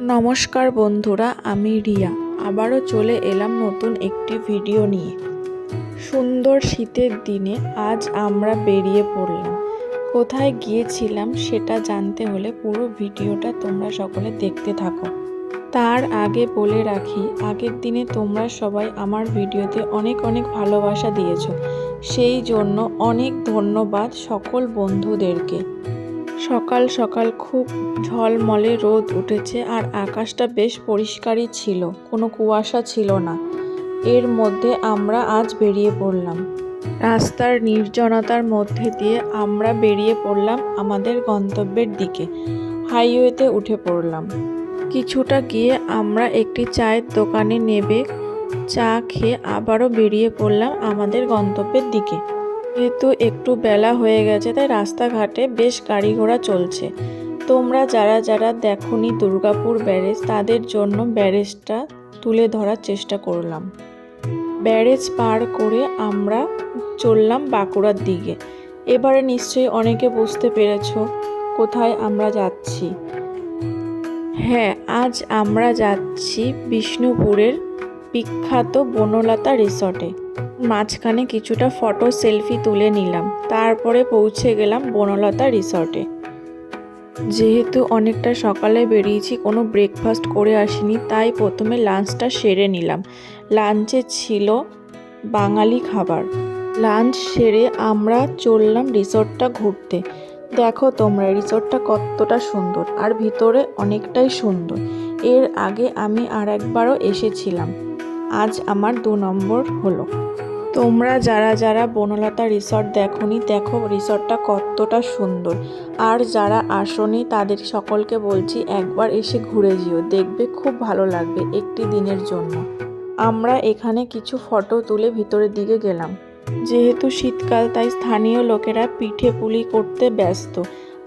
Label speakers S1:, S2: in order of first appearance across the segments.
S1: নমস্কার বন্ধুরা, আমি রিয়া আবারও চলে এলাম নতুন একটি ভিডিও নিয়ে। সুন্দর শীতের দিনে আজ আমরা বেরিয়ে পড়লাম। কোথায় গিয়েছিলাম সেটা জানতে হলে পুরো ভিডিওটা তোমরা সকলে দেখতে থাকো। তার আগে বলে রাখি, আগের দিনে তোমরা সবাই আমার ভিডিওতে অনেক অনেক ভালোবাসা দিয়েছো, সেই জন্য অনেক ধন্যবাদ সকল বন্ধুদেরকে। সকাল সকাল খুব ঝলমলে রোদ উঠেছে আর আকাশটা বেশ পরিষ্কারই ছিল, কোনো কুয়াশা ছিল না। এর মধ্যে আমরা আজ বেরিয়ে পড়লাম। রাস্তার নির্জনতার মধ্যে দিয়ে আমরা বেরিয়ে পড়লাম আমাদের গন্তব্যের দিকে। হাইওয়েতে উঠে পড়লাম। কিছুটা গিয়ে আমরা একটি চায়ের দোকানে নেমে চা খেয়ে আবারও বেরিয়ে পড়লাম আমাদের গন্তব্যের দিকে। যেহেতু একটু বেলা হয়ে গেছে তাই রাস্তাঘাটে বেশ গাড়ি ঘোড়া চলছে। তোমরা যারা যারা দেখোনি দুর্গাপুর ব্যারেজ, তাদের জন্য ব্যারেজটা তুলে ধরার চেষ্টা করলাম। ব্যারেজ পার করে আমরা চললাম বাঁকুড়ার দিকে। এবারে নিশ্চয়ই অনেকে বুঝতে পেরেছো কোথায় আমরা যাচ্ছি। হ্যাঁ, আজ আমরা যাচ্ছি বিষ্ণুপুরের বিখ্যাত বনলতা রিসর্টে। মাঝখানে কিছুটা ফটো সেলফি তুলে নিলাম, তারপরে পৌঁছে গেলাম বনলতা রিসর্টে। যেহেতু অনেকটা সকালে বেরিয়েছি, কোনো ব্রেকফাস্ট করে আসিনি, তাই প্রথমে লাঞ্চটা সেরে নিলাম। লাঞ্চে ছিল বাঙালি খাবার। লাঞ্চ সেরে আমরা চললাম রিসর্টটা ঘুরতে। দেখো তোমরা রিসর্টটা কতটা সুন্দর, আর ভিতরে অনেকটাই সুন্দর। এর আগে আমি আর একবারও এসেছিলাম, আজ আমার 2 নম্বর হলো। তোমরা যারা যারা বনলতা রিসর্ট দেখোনি, দেখো রিসর্টটা কতটা সুন্দর। আর যারা আসোনি তাদের সকলকে বলছি একবার এসে ঘুরে যেও, দেখবে খুব ভালো লাগবে একটি দিনের জন্য। আমরা এখানে কিছু ফটো তুলে ভিতরের দিকে গেলাম। যেহেতু শীতকাল তাই স্থানীয় লোকেরা পিঠে পুলি করতে ব্যস্ত,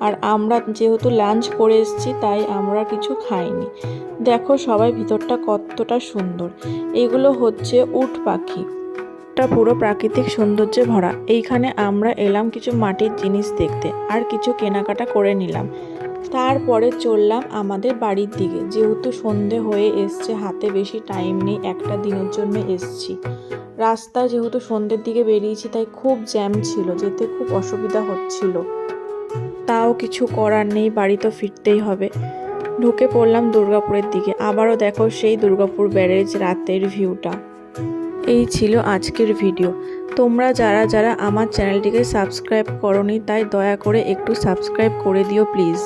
S1: আর আমরা যেহেতু লাঞ্চ করে এসেছি তাই আমরা কিছু খাইনি। দেখো সবাই ভিতরটা কতটা সুন্দর। এগুলো হচ্ছে উট পাখি, পুরো প্রাকৃতিক সৌন্দর্যে ভরা। এইখানে আমরা এলাম কিছু মাটির জিনিস দেখতে, আর কিছু কেনাকাটা করে নিলাম। তারপরে চললাম আমাদের বাড়ির দিকে। যেহেতু সন্ধে হয়ে এসছে, হাতে বেশি টাইম নেই, একটা দিনের জন্য এসছি। রাস্তা যেহেতু সন্ধ্যের দিকে বেরিয়েছি তাই খুব জ্যাম ছিল, যেতে খুব অসুবিধা হচ্ছিল। তাও কিছু করার নেই, বাড়ি তো ফিরতেই হবে। ঢুকে পড়লাম দুর্গাপুরের দিকে। আবারও দেখো সেই দুর্গাপুর ব্যারেজ রাতের ভিউটা। এই ছিল আজকের ভিডিও। তোমরা যারা যারা আমার চ্যানেলটিকে সাবস্ক্রাইব করোনি তাই দয়া করে একটু সাবস্ক্রাইব করে দিও প্লিজ।